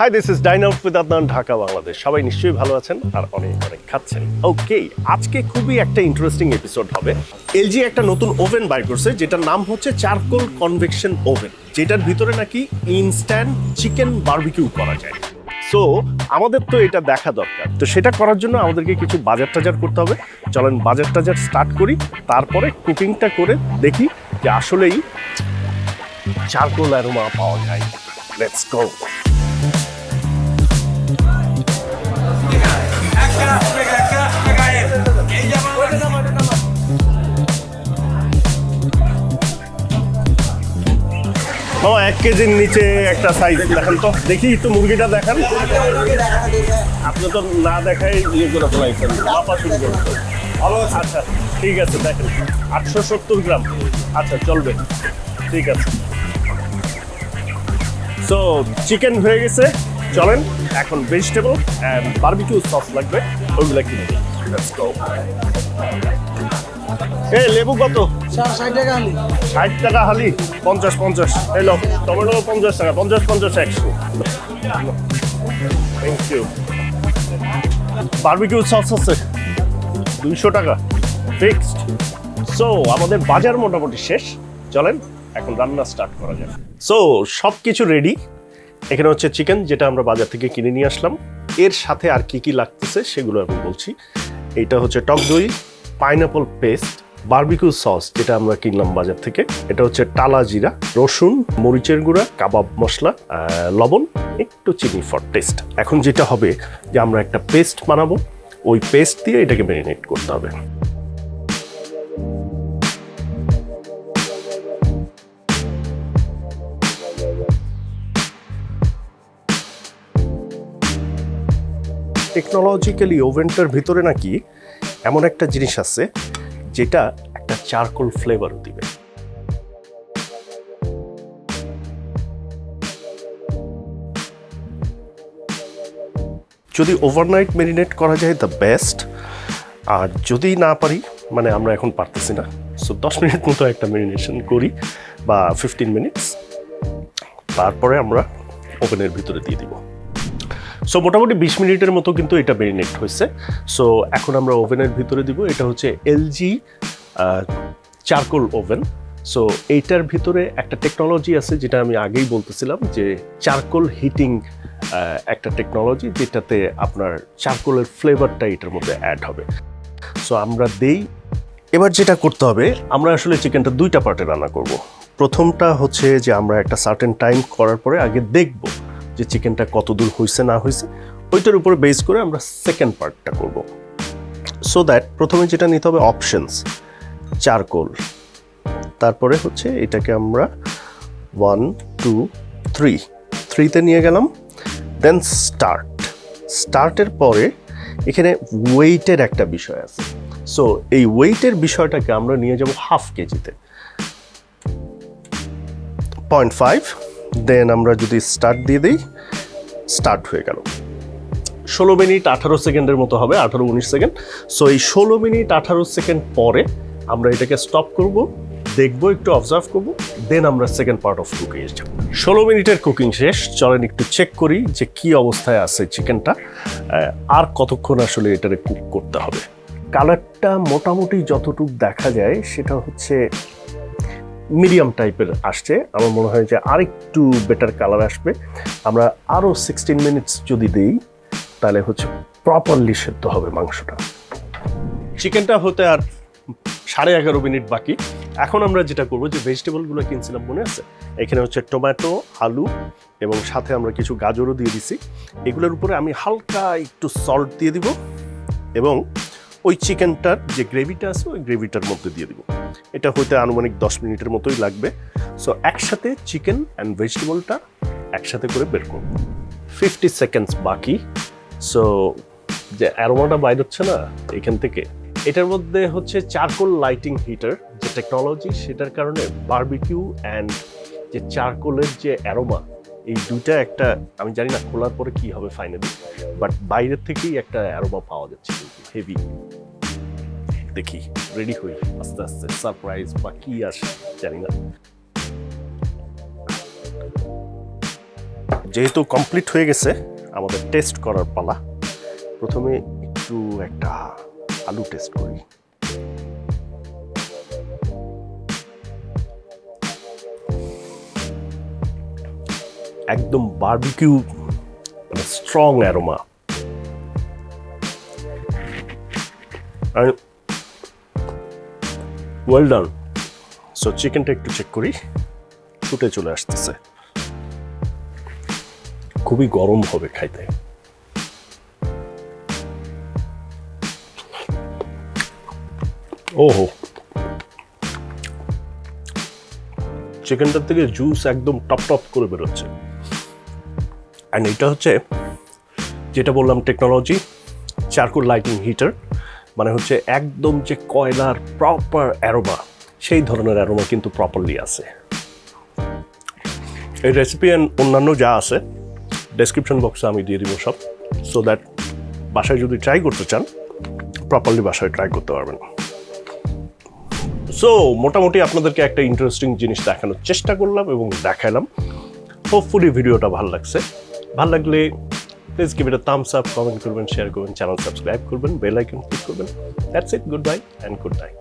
High this is dine out with Adnan, Dhaka Bangladesh. সবাই নিশ্চয়ই ভালো আছেন আর অনেক অনেক খাচ্ছেন। ওকে, আজকে খুবই একটা ইন্টারেস্টিং এপিসোড হবে। এলজি একটা নতুন ওভেন বাই করছে যেটার নাম হচ্ছে চারকোল কনভেকশন ওভেন, যেটার ভিতরে নাকি ইনস্ট্যান্ট চিকেন বারবিকিউ করা যায়। সো আমাদের তো এটা দেখা দরকার, তো সেটা করার জন্য আমাদেরকে কিছু বাজার টাজার করতে হবে। চলেন বাজার টাজার স্টার্ট করি, তারপরে কুকিংটা করে দেখি যে আসলেই চারকোল অ্যারোমা পাওয়া যায়। Let's go. ও 1 কেজির নিচে একটা সাইজ দেখেন তো, দেখি একটু মুরগিটা দেখান। আপনি তো না দেখাই ইয়ে করে ফেলাইছেন, মাপা শুরু করছেন। আচ্ছা ঠিক আছে, দেখেন 870 গ্রাম। আচ্ছা চলবে, ঠিক আছে। সো চিকেন হয়ে গেছে, চলেন এখন ভেজিটেবল অ্যান্ড বারবিকিউ সস লাগবে, ওইগুলো কিনে নিই। Let's go. এই লেবু কত? 60 টাকা হালি। 60 টাকা হালি। 50 এই লো, টমেটো 50 টাকা। 50 100। Thank you. বারবিকিউ সস আছে 200 টাকা ফিক্সড। সো আমাদের বাজার মোটামুটি শেষ, চলেন এখন রান্না স্টার্ট করা যাক। সো সব কিছু রেডি। এখানে হচ্ছে চিকেন, যেটা আমরা বাজার থেকে কিনে নিয়ে আসলাম। এর সাথে আর কি কি লাগতেছে সেগুলো আমি বলছি। এইটা হচ্ছে টক দই, পাইনাপল পেস্ট, বারবিকিউ সস যেটা আমরা কিনলাম বাজার থেকে, এটা হচ্ছে টালা জিরা, রসুন, মরিচের গুঁড়া, কাবাব মশলা, লবণ, একটু চিনি ফর টেস্ট। এখন যেটা হবে যে আমরা একটা পেস্ট বানাবো, ওই পেস্ট দিয়ে এটাকে ম্যারিনেট করতে হবে। টেকনোলজিক্যালি ওভেনটার ভিতরে নাকি এমন একটা জিনিস আছে যেটা একটা চারকোল ফ্লেভার দিবে। যদি ওভারনাইট ম্যারিনেট করা যায় দ্য বেস্ট, আর যদি না পারি, মানে আমরা এখন পারতেছি না, সো 10 মিনিট মতো একটা ম্যারিনেশন করি বা 15 মিনিটস, তারপরে আমরা ওভেনের ভিতরে দিয়ে দিব। সো মোটামুটি 20 মিনিটের মতো কিন্তু এটা ম্যারিনেট হয়েছে। সো এখন আমরা ওভেনের ভিতরে দিব। এটা হচ্ছে এলজি চারকোল ওভেন। সো এইটার ভিতরে একটা টেকনোলজি আছে যেটা আমি আগেই বলতেছিলাম, যে চারকোল হিটিং একটা টেকনোলজি, যেটাতে আপনার চারকোলের ফ্লেভারটা এটার মধ্যে অ্যাড হবে। সো আমরা দেই। এবার যেটা করতে হবে, আমরা আসলে চিকেনটা 2টা পার্টে রান্না করব। প্রথমটা হচ্ছে যে আমরা একটা সার্টেন টাইম করার পরে আগে দেখব যে চিকেনটা কত দূর হয়েছে না হয়েছে, ওইটার উপরে বেস করে আমরা সেকেন্ড পার্টটা করব। সো দ্যাট প্রথমে যেটা নিতে হবে অপশনস, চারকোল, তারপরে হচ্ছে এটাকে আমরা 1 2 3তে নিয়ে গেলাম। দেন স্টার্টের পরে এখানে ওয়েটের একটা বিষয় আছে। সো এই ওয়েটের বিষয়টাকে আমরা নিয়ে যাব হাফ কেজিতে, 0.5। দেন আমরা যদি স্টার্ট দিয়ে দিই, স্টার্ট হয়ে গেল। 16 মিনিট 18 সেকেন্ডের মতো হবে, 18-19 সেকেন্ড। সো এই 16 মিনিট 18 সেকেন্ড পরে আমরা এটাকে স্টপ করব, দেখবো, একটু অবজার্ভ করব, দেন আমরা সেকেন্ড পার্ট অফ কুকিং যাব। 16 মিনিটের কুকিং শেষ, চলেন একটু চেক করি যে কি অবস্থায় আছে চিকেনটা, আর কতক্ষণ আসলে এটারে কুক করতে হবে। কালারটা মোটামুটি যতটুকু দেখা যায় সেটা হচ্ছে মিডিয়াম টাইপের আসছে। আমার মনে হয় যে আরেকটু বেটার কালার আসবে। আমরা আরও 16 মিনিটস যদি দিই, তাহলে হচ্ছে প্রপারলি সেদ্ধ হবে মাংসটা। চিকেনটা হতে আর 11.5 মিনিট বাকি। এখন আমরা যেটা করবো, যে ভেজিটেবলগুলো কিনছিলাম মনে আছে, এখানে হচ্ছে টমেটো, আলু এবং সাথে আমরা কিছু গাজরও দিয়ে দিছি। এগুলোর উপরে আমি হালকা একটু সল্ট দিয়ে দিব এবং ওই চিকেনটার যে গ্রেভিটা আছে ওই গ্রেভিটার মধ্যে দিয়ে দিব। এটা হতে আনুমানিক 10 মিনিটের মতোই লাগবে। সো একসাথে চিকেন অ্যান্ড ভেজিটেবলটা একসাথে করে বের করব। 50 সেকেন্ডস বাকি। সো যে অ্যারোমাটা বাইর হচ্ছে না এখান থেকে, এটার মধ্যে হচ্ছে চারকোল লাইটিং হিটার যে টেকনোলজি, সেটার কারণে বারবিকিউ অ্যান্ড যে চারকোলের যে অ্যারোমা, এই দুইটা একটা, আমি জানি না খোলার পরে কি হবে ফাইনালি, বাট বাইরের থেকেই একটা অ্যারোমা পাওয়া যাচ্ছে হেভি। দেখি রেডি হই আস্তে আস্তে, সারপ্রাইজ বা কি আসে জানি না। যেহেতু কমপ্লিট হয়ে গেছে আমাদের টেস্ট করার পালা। প্রথমে একটু একটা আলু টেস্ট করি। একদম বারবিকিউ মানে strong aroma. Well done. So চিকেনটা একটু চেক করি, ছুটে চলে আসতেছে। খুবই গরম হবে খাইতে। ওহো, চিকেনটার থেকে জুস একদম টপ টপ করে বেরোচ্ছে। অ্যান্ড এটা হচ্ছে যেটা বললাম টেকনোলজি, চারকোল লাইটিং হিটার, মানে হচ্ছে একদম যে কয়লার প্রপার অ্যারোমা, সেই ধরনের অ্যারোমা কিন্তু প্রপারলি আছে। এই রেসিপি অ্যান্ড অন্যান্য যা আছে ডেসক্রিপশন বক্সে আমি দিয়ে দিব সব, সো দ্যাট বাসায় যদি ট্রাই করতে চান প্রপারলি বাসায় ট্রাই করতে পারবেন। সো মোটামুটি আপনাদেরকে একটা ইন্টারেস্টিং জিনিস দেখানোর চেষ্টা করলাম এবং দেখালাম। হোপফুলি ভিডিওটা ভালো লাগছে। ভালো লাগলে please give it a Thums up, comment করবেন, শেয়ার করবেন, চ্যানেল সাবস্ক্রাইব করবেন, বেল আইকন ক্লিক করবেন। That's it, good bye and good night.